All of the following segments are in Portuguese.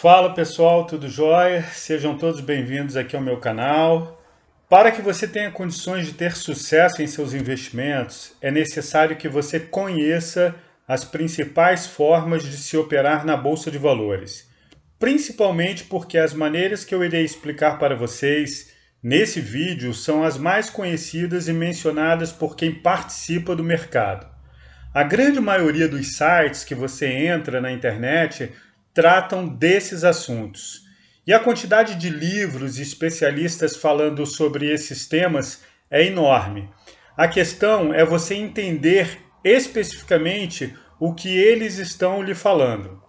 Fala pessoal, tudo jóia? Sejam todos bem-vindos aqui ao meu canal. Para que você tenha condições de ter sucesso em seus investimentos, é necessário que você conheça as principais formas de se operar na Bolsa de Valores. Principalmente porque as maneiras que eu irei explicar para vocês nesse vídeo são as mais conhecidas e mencionadas por quem participa do mercado. A grande maioria dos sites que você entra na internet tratam desses assuntos. E a quantidade de livros e especialistas falando sobre esses temas é enorme. A questão é você entender especificamente o que eles estão lhe falando.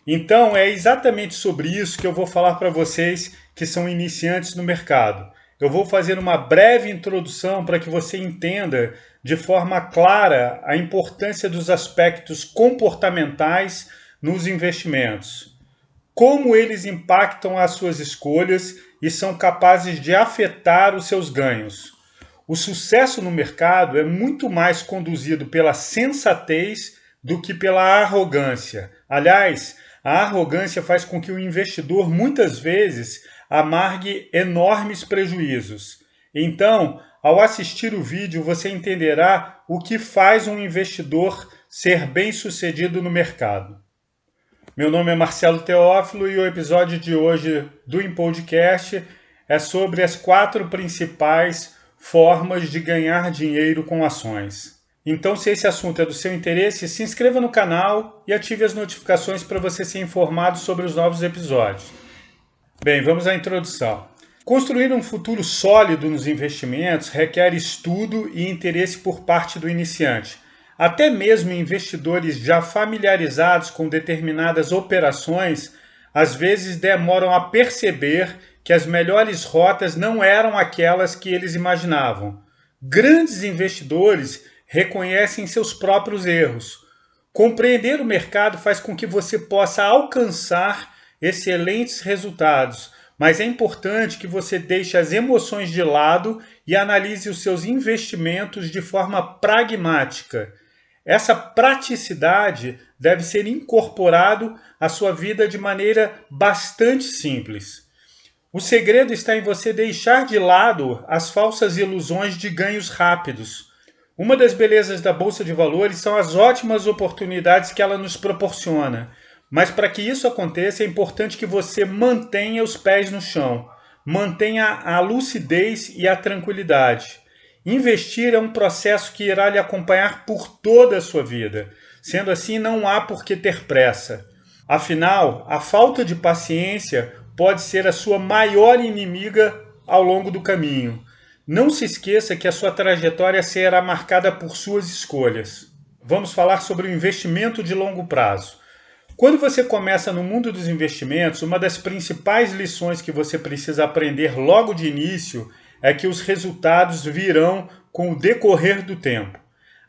Então, é exatamente sobre isso que eu vou falar para vocês que são iniciantes no mercado. Eu vou fazer uma breve introdução para que você entenda de forma clara a importância dos aspectos comportamentais nos investimentos, como eles impactam as suas escolhas e são capazes de afetar os seus ganhos. O sucesso no mercado é muito mais conduzido pela sensatez do que pela arrogância. Aliás, a arrogância faz com que o investidor muitas vezes amargue enormes prejuízos. Então, ao assistir o vídeo, você entenderá o que faz um investidor ser bem-sucedido no mercado. Meu nome é Marcelo Teófilo e o episódio de hoje do InPodcast é sobre as 4 principais formas de ganhar dinheiro com ações. Então, se esse assunto é do seu interesse, se inscreva no canal e ative as notificações para você ser informado sobre os novos episódios. Bem, vamos à introdução. Construir um futuro sólido nos investimentos requer estudo e interesse por parte do iniciante. Até mesmo investidores já familiarizados com determinadas operações, às vezes demoram a perceber que as melhores rotas não eram aquelas que eles imaginavam. Grandes investidores reconhecem seus próprios erros. Compreender o mercado faz com que você possa alcançar excelentes resultados, mas é importante que você deixe as emoções de lado e analise os seus investimentos de forma pragmática. Essa praticidade deve ser incorporado à sua vida de maneira bastante simples. O segredo está em você deixar de lado as falsas ilusões de ganhos rápidos. Uma das belezas da Bolsa de Valores são as ótimas oportunidades que ela nos proporciona. Mas para que isso aconteça, é importante que você mantenha os pés no chão, mantenha a lucidez e a tranquilidade. Investir é um processo que irá lhe acompanhar por toda a sua vida. Sendo assim, não há por que ter pressa. Afinal, a falta de paciência pode ser a sua maior inimiga ao longo do caminho. Não se esqueça que a sua trajetória será marcada por suas escolhas. Vamos falar sobre o investimento de longo prazo. Quando você começa no mundo dos investimentos, uma das principais lições que você precisa aprender logo de início é que os resultados virão com o decorrer do tempo.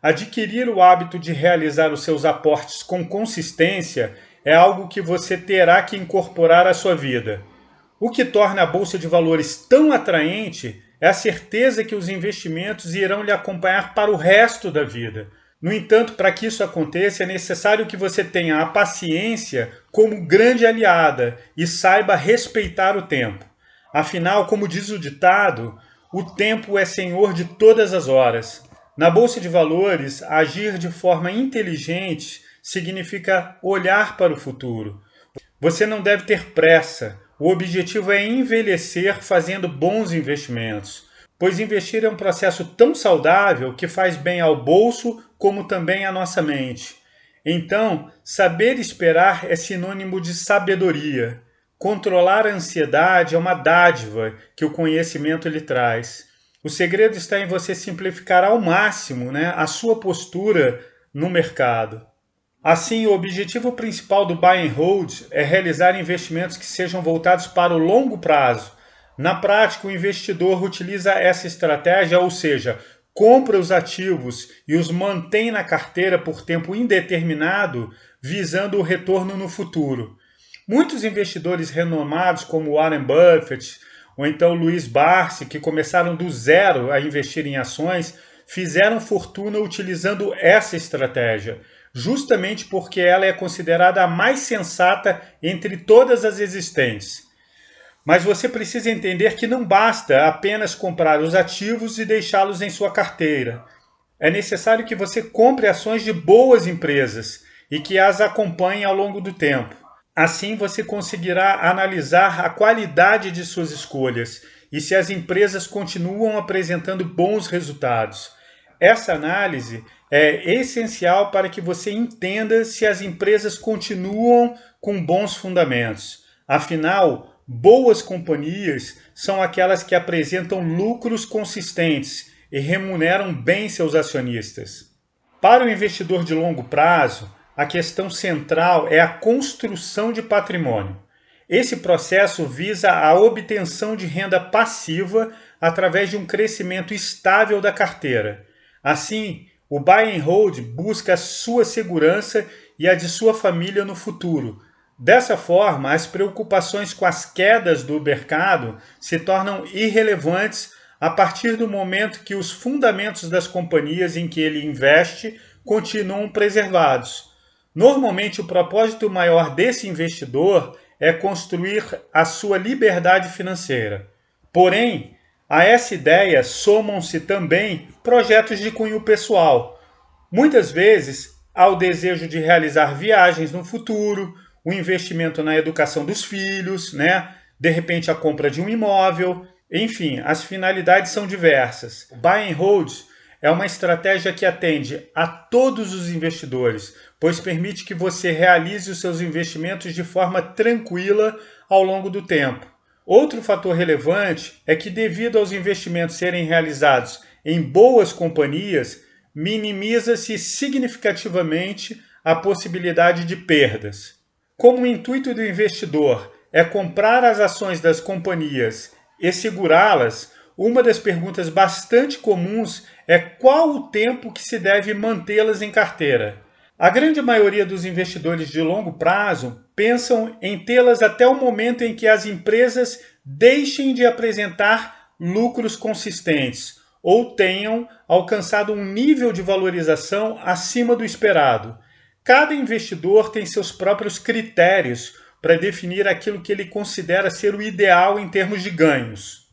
Adquirir o hábito de realizar os seus aportes com consistência é algo que você terá que incorporar à sua vida. O que torna a Bolsa de Valores tão atraente é a certeza que os investimentos irão lhe acompanhar para o resto da vida. No entanto, para que isso aconteça, é necessário que você tenha a paciência como grande aliada e saiba respeitar o tempo. Afinal, como diz o ditado, o tempo é senhor de todas as horas. Na Bolsa de Valores, agir de forma inteligente significa olhar para o futuro. Você não deve ter pressa. O objetivo é envelhecer fazendo bons investimentos, pois investir é um processo tão saudável que faz bem ao bolso como também à nossa mente. Então, saber esperar é sinônimo de sabedoria. Controlar a ansiedade é uma dádiva que o conhecimento lhe traz. O segredo está em você simplificar ao máximo, a sua postura no mercado. Assim, o objetivo principal do Buy and Hold é realizar investimentos que sejam voltados para o longo prazo. Na prática, o investidor utiliza essa estratégia, ou seja, compra os ativos e os mantém na carteira por tempo indeterminado, visando o retorno no futuro. Muitos investidores renomados, como Warren Buffett ou então Luiz Barsi, que começaram do zero a investir em ações, fizeram fortuna utilizando essa estratégia. justamente porque ela é considerada a mais sensata entre todas as existentes. Mas você precisa entender que não basta apenas comprar os ativos e deixá-los em sua carteira. É necessário que você compre ações de boas empresas e que as acompanhe ao longo do tempo. Assim você conseguirá analisar a qualidade de suas escolhas e se as empresas continuam apresentando bons resultados. Essa análise é essencial para que você entenda se as empresas continuam com bons fundamentos. Afinal, boas companhias são aquelas que apresentam lucros consistentes e remuneram bem seus acionistas. Para o investidor de longo prazo, a questão central é a construção de patrimônio. Esse processo visa a obtenção de renda passiva através de um crescimento estável da carteira. Assim, o buy and hold busca a sua segurança e a de sua família no futuro. Dessa forma, as preocupações com as quedas do mercado se tornam irrelevantes a partir do momento que os fundamentos das companhias em que ele investe continuam preservados. Normalmente, o propósito maior desse investidor é construir a sua liberdade financeira. Porém, a essa ideia somam-se também projetos de cunho pessoal. Muitas vezes, há o desejo de realizar viagens no futuro, o investimento na educação dos filhos, de repente a compra de um imóvel, enfim, as finalidades são diversas. Buy and hold é uma estratégia que atende a todos os investidores, pois permite que você realize os seus investimentos de forma tranquila ao longo do tempo. Outro fator relevante é que, devido aos investimentos serem realizados em boas companhias, minimiza-se significativamente a possibilidade de perdas. Como o intuito do investidor é comprar as ações das companhias e segurá-las, uma das perguntas bastante comuns é qual o tempo que se deve mantê-las em carteira. A grande maioria dos investidores de longo prazo pensam em tê-las até o momento em que as empresas deixem de apresentar lucros consistentes ou tenham alcançado um nível de valorização acima do esperado. Cada investidor tem seus próprios critérios para definir aquilo que ele considera ser o ideal em termos de ganhos.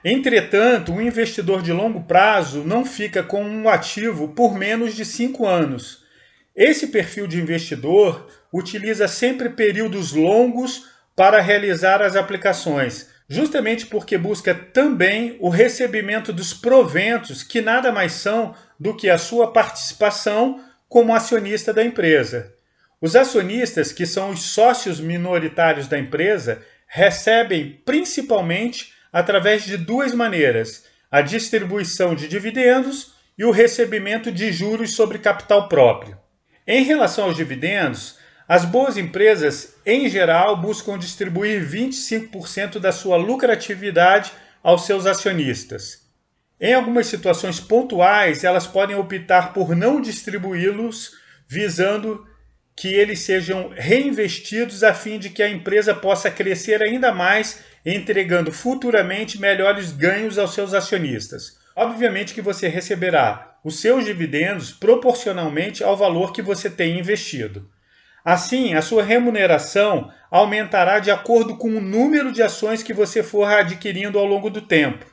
Entretanto, um investidor de longo prazo não fica com um ativo por menos de 5 anos. Esse perfil de investidor utiliza sempre períodos longos para realizar as aplicações, justamente porque busca também o recebimento dos proventos, que nada mais são do que a sua participação como acionista da empresa. Os acionistas, que são os sócios minoritários da empresa, recebem principalmente através de duas maneiras: a distribuição de dividendos e o recebimento de juros sobre capital próprio. Em relação aos dividendos, as boas empresas, em geral, buscam distribuir 25% da sua lucratividade aos seus acionistas. Em algumas situações pontuais, elas podem optar por não distribuí-los, visando que eles sejam reinvestidos a fim de que a empresa possa crescer ainda mais, entregando futuramente melhores ganhos aos seus acionistas. Obviamente que você receberá os seus dividendos proporcionalmente ao valor que você tem investido. Assim, a sua remuneração aumentará de acordo com o número de ações que você for adquirindo ao longo do tempo.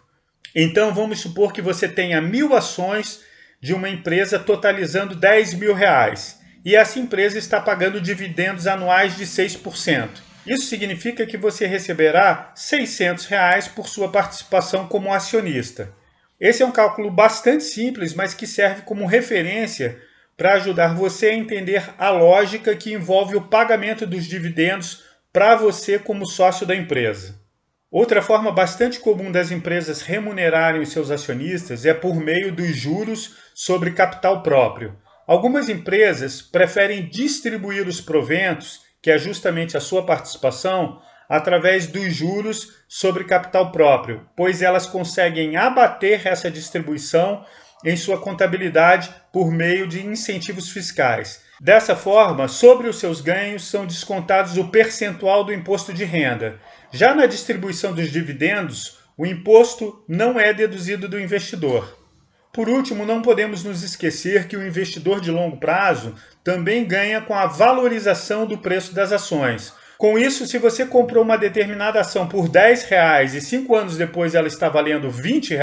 Então, vamos supor que você tenha 1.000 ações de uma empresa totalizando R$10.000 e essa empresa está pagando dividendos anuais de 6%. Isso significa que você receberá R$600 por sua participação como acionista. Esse é um cálculo bastante simples, mas que serve como referência para ajudar você a entender a lógica que envolve o pagamento dos dividendos para você como sócio da empresa. Outra forma bastante comum das empresas remunerarem os seus acionistas é por meio dos juros sobre capital próprio. Algumas empresas preferem distribuir os proventos, que é justamente a sua participação, através dos juros sobre capital próprio, pois elas conseguem abater essa distribuição em sua contabilidade por meio de incentivos fiscais. Dessa forma, sobre os seus ganhos são descontados o percentual do imposto de renda. Já na distribuição dos dividendos, o imposto não é deduzido do investidor. Por último, não podemos nos esquecer que o investidor de longo prazo também ganha com a valorização do preço das ações. Com isso, se você comprou uma determinada ação por R$ 10 e 5 anos depois ela está valendo R$ 20,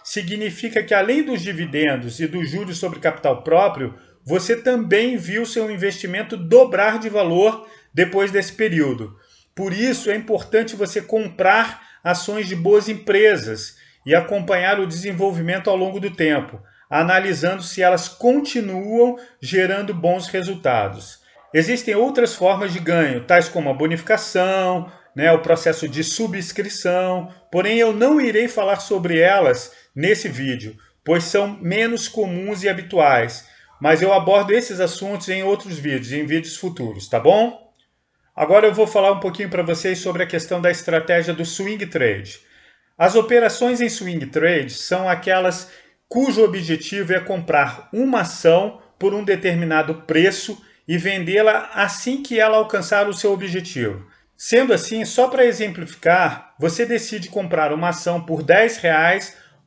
significa que além dos dividendos e dos juros sobre capital próprio, você também viu seu investimento dobrar de valor depois desse período. Por isso, é importante você comprar ações de boas empresas e acompanhar o desenvolvimento ao longo do tempo, analisando se elas continuam gerando bons resultados. Existem outras formas de ganho, tais como a bonificação, o processo de subscrição, porém eu não irei falar sobre elas nesse vídeo, pois são menos comuns e habituais, mas eu abordo esses assuntos em outros vídeos, em vídeos futuros, tá bom? Agora eu vou falar um pouquinho para vocês sobre a questão da estratégia do swing trade. As operações em swing trade são aquelas cujo objetivo é comprar uma ação por um determinado preço e vendê-la assim que ela alcançar o seu objetivo. Sendo assim, só para exemplificar, você decide comprar uma ação por R$ 10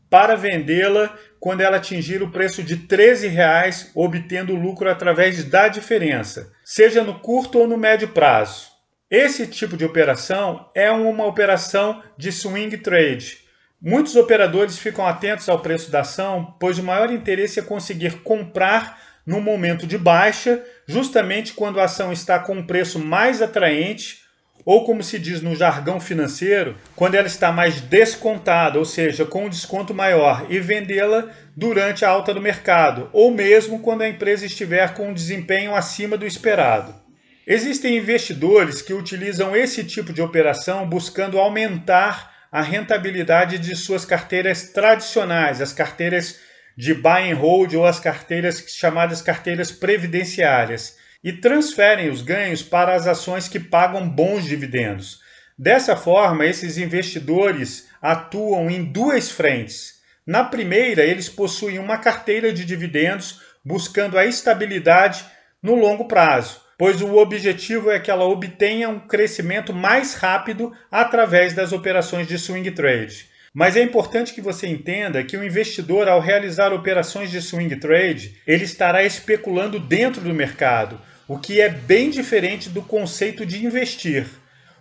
para vendê-la quando ela atingir o preço de R$ 13, obtendo lucro através da diferença, seja no curto ou no médio prazo. Esse tipo de operação é uma operação de swing trade. Muitos operadores ficam atentos ao preço da ação, pois o maior interesse é conseguir comprar no momento de baixa, justamente quando a ação está com um preço mais atraente, ou como se diz no jargão financeiro, quando ela está mais descontada, ou seja, com um desconto maior, e vendê-la durante a alta do mercado, ou mesmo quando a empresa estiver com um desempenho acima do esperado. Existem investidores que utilizam esse tipo de operação buscando aumentar a rentabilidade de suas carteiras tradicionais, as carteiras de buy and hold ou as carteiras chamadas carteiras previdenciárias, e transferem os ganhos para as ações que pagam bons dividendos. Dessa forma, esses investidores atuam em duas frentes. Na primeira, eles possuem uma carteira de dividendos buscando a estabilidade no longo prazo, pois o objetivo é que ela obtenha um crescimento mais rápido através das operações de swing trade. Mas é importante que você entenda que o investidor, ao realizar operações de swing trade, ele estará especulando dentro do mercado, o que é bem diferente do conceito de investir.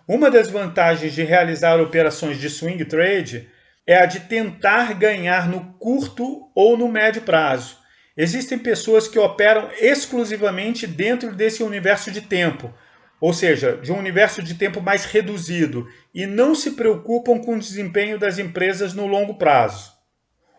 Uma das vantagens de realizar operações de swing trade é a de tentar ganhar no curto ou no médio prazo. Existem pessoas que operam exclusivamente dentro desse universo de tempo, ou seja, de um universo de tempo mais reduzido, e não se preocupam com o desempenho das empresas no longo prazo.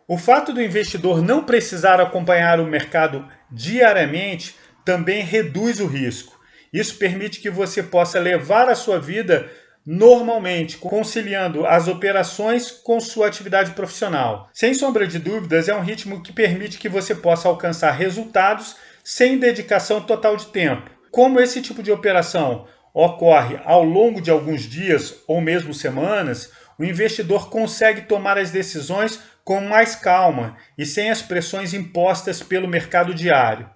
O fato do investidor não precisar acompanhar o mercado diariamente também reduz o risco. Isso permite que você possa levar a sua vida normalmente, conciliando as operações com sua atividade profissional. Sem sombra de dúvidas, é um ritmo que permite que você possa alcançar resultados sem dedicação total de tempo. Como esse tipo de operação ocorre ao longo de alguns dias ou mesmo semanas, o investidor consegue tomar as decisões com mais calma e sem as pressões impostas pelo mercado diário.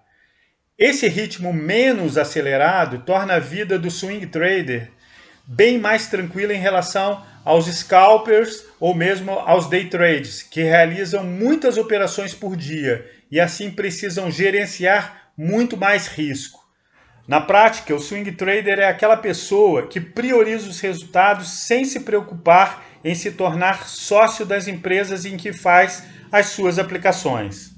Esse ritmo menos acelerado torna a vida do swing trader bem mais tranquila em relação aos scalpers ou mesmo aos day trades, que realizam muitas operações por dia e assim precisam gerenciar muito mais risco. Na prática, o swing trader é aquela pessoa que prioriza os resultados sem se preocupar em se tornar sócio das empresas em que faz as suas aplicações.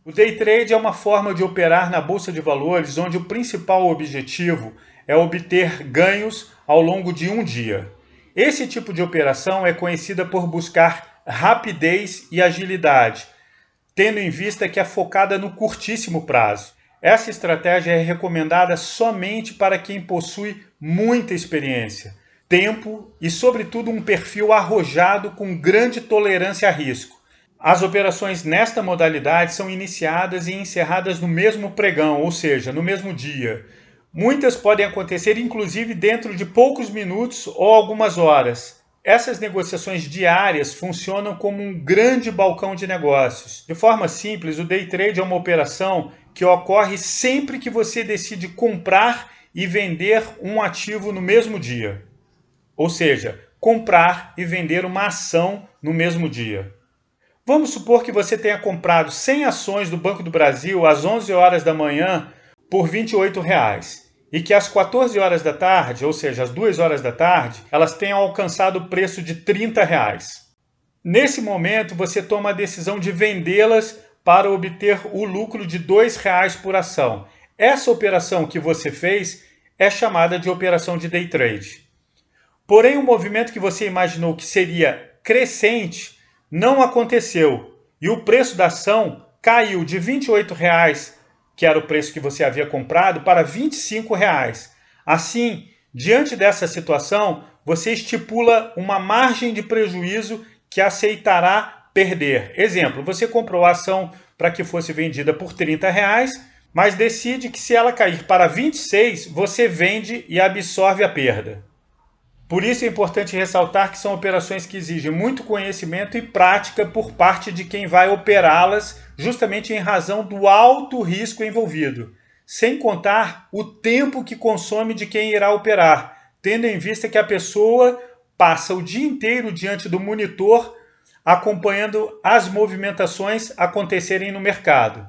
O day trade é uma forma de operar na bolsa de valores onde o principal objetivo é obter ganhos ao longo de um dia. Esse tipo de operação é conhecida por buscar rapidez e agilidade, tendo em vista que é focada no curtíssimo prazo. Essa estratégia é recomendada somente para quem possui muita experiência, tempo e, sobretudo, um perfil arrojado com grande tolerância a risco. As operações nesta modalidade são iniciadas e encerradas no mesmo pregão, ou seja, no mesmo dia. Muitas podem acontecer inclusive dentro de poucos minutos ou algumas horas. Essas negociações diárias funcionam como um grande balcão de negócios. De forma simples, o day trade é uma operação que ocorre sempre que você decide comprar e vender um ativo no mesmo dia. Ou seja, comprar e vender uma ação no mesmo dia. Vamos supor que você tenha comprado 100 ações do Banco do Brasil às 11 horas da manhã por R$ 28 e que às 14 horas da tarde, ou seja, às 2 horas da tarde, elas tenham alcançado o preço de R$ 30. Nesse momento, você toma a decisão de vendê-las para obter o lucro de R$ 2 por ação. Essa operação que você fez é chamada de operação de day trade. Porém, o movimento que você imaginou que seria crescente não aconteceu e o preço da ação caiu de R$ 28, que era o preço que você havia comprado, para R$ 25. Assim, diante dessa situação, você estipula uma margem de prejuízo que aceitará perder. Exemplo, você comprou a ação para que fosse vendida por R$ 30, mas decide que se ela cair para 26, você vende e absorve a perda. Por isso é importante ressaltar que são operações que exigem muito conhecimento e prática por parte de quem vai operá-las, justamente em razão do alto risco envolvido, sem contar o tempo que consome de quem irá operar, tendo em vista que a pessoa passa o dia inteiro diante do monitor acompanhando as movimentações acontecerem no mercado.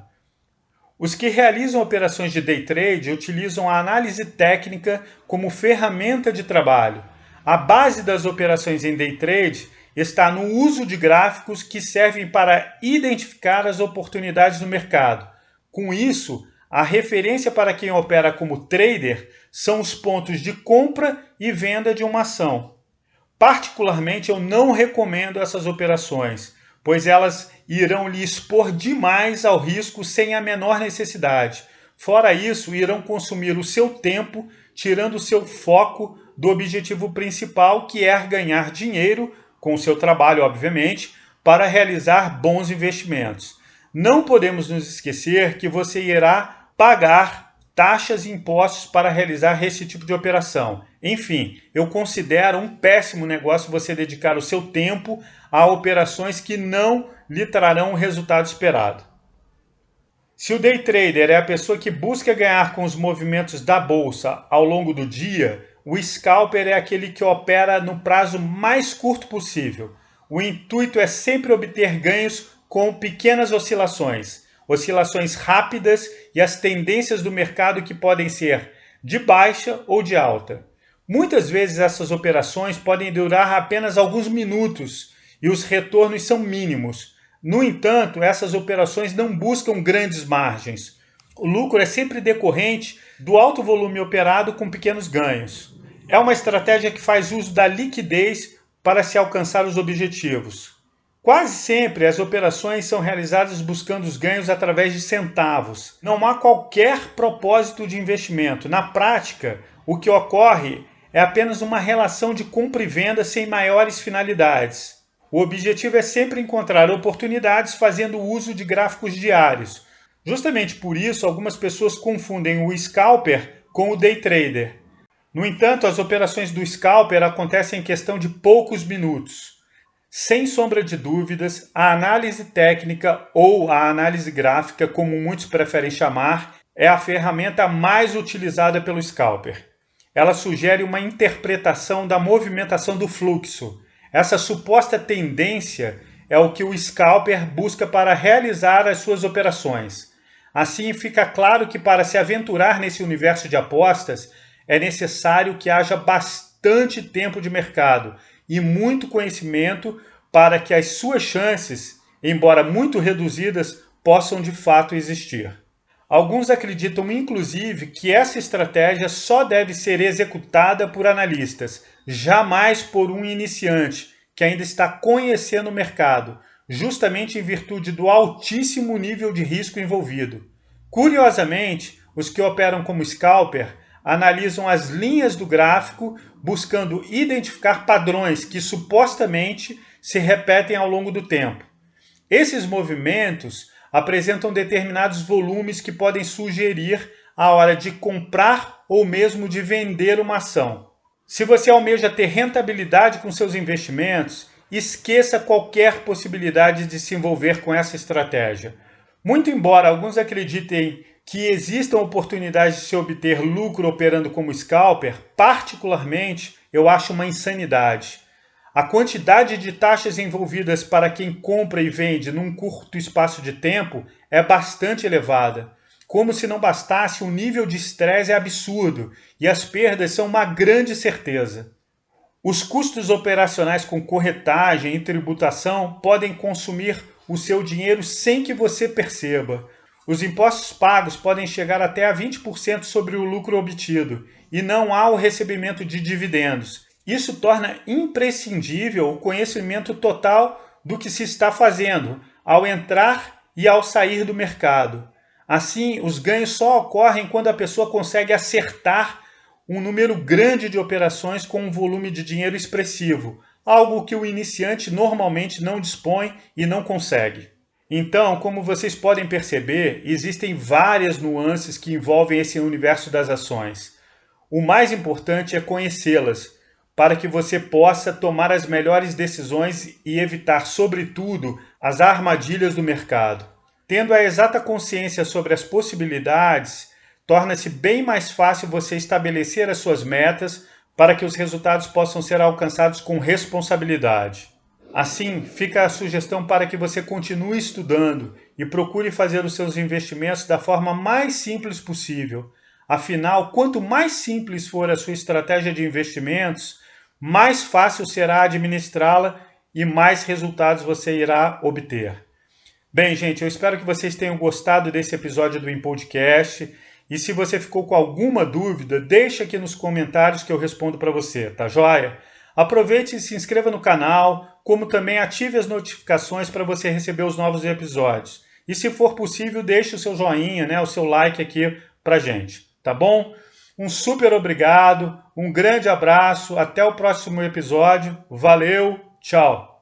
Os que realizam operações de day trade utilizam a análise técnica como ferramenta de trabalho. A base das operações em day trade está no uso de gráficos que servem para identificar as oportunidades no mercado. Com isso, a referência para quem opera como trader são os pontos de compra e venda de uma ação. Particularmente, eu não recomendo essas operações, pois elas irão lhe expor demais ao risco sem a menor necessidade. Fora isso, irão consumir o seu tempo, tirando o seu foco do objetivo principal, que é ganhar dinheiro, com o seu trabalho, obviamente, para realizar bons investimentos. Não podemos nos esquecer que você irá pagar taxas e impostos para realizar esse tipo de operação. Enfim, eu considero um péssimo negócio você dedicar o seu tempo a operações que não lhe trarão o resultado esperado. Se o day trader é a pessoa que busca ganhar com os movimentos da bolsa ao longo do dia, o scalper é aquele que opera no prazo mais curto possível. O intuito é sempre obter ganhos com pequenas oscilações rápidas e as tendências do mercado que podem ser de baixa ou de alta. Muitas vezes essas operações podem durar apenas alguns minutos e os retornos são mínimos. No entanto, essas operações não buscam grandes margens. O lucro é sempre decorrente do alto volume operado com pequenos ganhos. É uma estratégia que faz uso da liquidez para se alcançar os objetivos. Quase sempre as operações são realizadas buscando os ganhos através de centavos. Não há qualquer propósito de investimento. Na prática, o que ocorre é apenas uma relação de compra e venda sem maiores finalidades. O objetivo é sempre encontrar oportunidades fazendo uso de gráficos diários. Justamente por isso, algumas pessoas confundem o scalper com o day trader. No entanto, as operações do scalper acontecem em questão de poucos minutos. Sem sombra de dúvidas, a análise técnica ou a análise gráfica, como muitos preferem chamar, é a ferramenta mais utilizada pelo scalper. Ela sugere uma interpretação da movimentação do fluxo. Essa suposta tendência é o que o scalper busca para realizar as suas operações. Assim, fica claro que para se aventurar nesse universo de apostas, é necessário que haja bastante tempo de mercado e muito conhecimento para que as suas chances, embora muito reduzidas, possam de fato existir. Alguns acreditam, inclusive, que essa estratégia só deve ser executada por analistas, jamais por um iniciante que ainda está conhecendo o mercado, justamente em virtude do altíssimo nível de risco envolvido. Curiosamente, os que operam como scalper analisam as linhas do gráfico, buscando identificar padrões que supostamente se repetem ao longo do tempo. Esses movimentos apresentam determinados volumes que podem sugerir a hora de comprar ou mesmo de vender uma ação. Se você almeja ter rentabilidade com seus investimentos, esqueça qualquer possibilidade de se envolver com essa estratégia. Muito embora alguns acreditem que existam oportunidades de se obter lucro operando como scalper, particularmente eu acho uma insanidade. A quantidade de taxas envolvidas para quem compra e vende num curto espaço de tempo é bastante elevada. Como se não bastasse, o nível de estresse é absurdo e as perdas são uma grande certeza. Os custos operacionais com corretagem e tributação podem consumir o seu dinheiro sem que você perceba. Os impostos pagos podem chegar até a 20% sobre o lucro obtido e não há o recebimento de dividendos. Isso torna imprescindível o conhecimento total do que se está fazendo ao entrar e ao sair do mercado. Assim, os ganhos só ocorrem quando a pessoa consegue acertar um número grande de operações com um volume de dinheiro expressivo, algo que o iniciante normalmente não dispõe e não consegue. Então, como vocês podem perceber, existem várias nuances que envolvem esse universo das ações. O mais importante é conhecê-las, para que você possa tomar as melhores decisões e evitar, sobretudo, as armadilhas do mercado. Tendo a exata consciência sobre as possibilidades, torna-se bem mais fácil você estabelecer as suas metas para que os resultados possam ser alcançados com responsabilidade. Assim, fica a sugestão para que você continue estudando e procure fazer os seus investimentos da forma mais simples possível. Afinal, quanto mais simples for a sua estratégia de investimentos, mais fácil será administrá-la e mais resultados você irá obter. Bem, gente, eu espero que vocês tenham gostado desse episódio do InPodcast. E se você ficou com alguma dúvida, deixa aqui nos comentários que eu respondo para você, tá joia? Aproveite e se inscreva no canal, como também ative as notificações para você receber os novos episódios. E se for possível, deixe o seu joinha, o seu like aqui pra gente, tá bom? Um super obrigado, um grande abraço, até o próximo episódio. Valeu, tchau!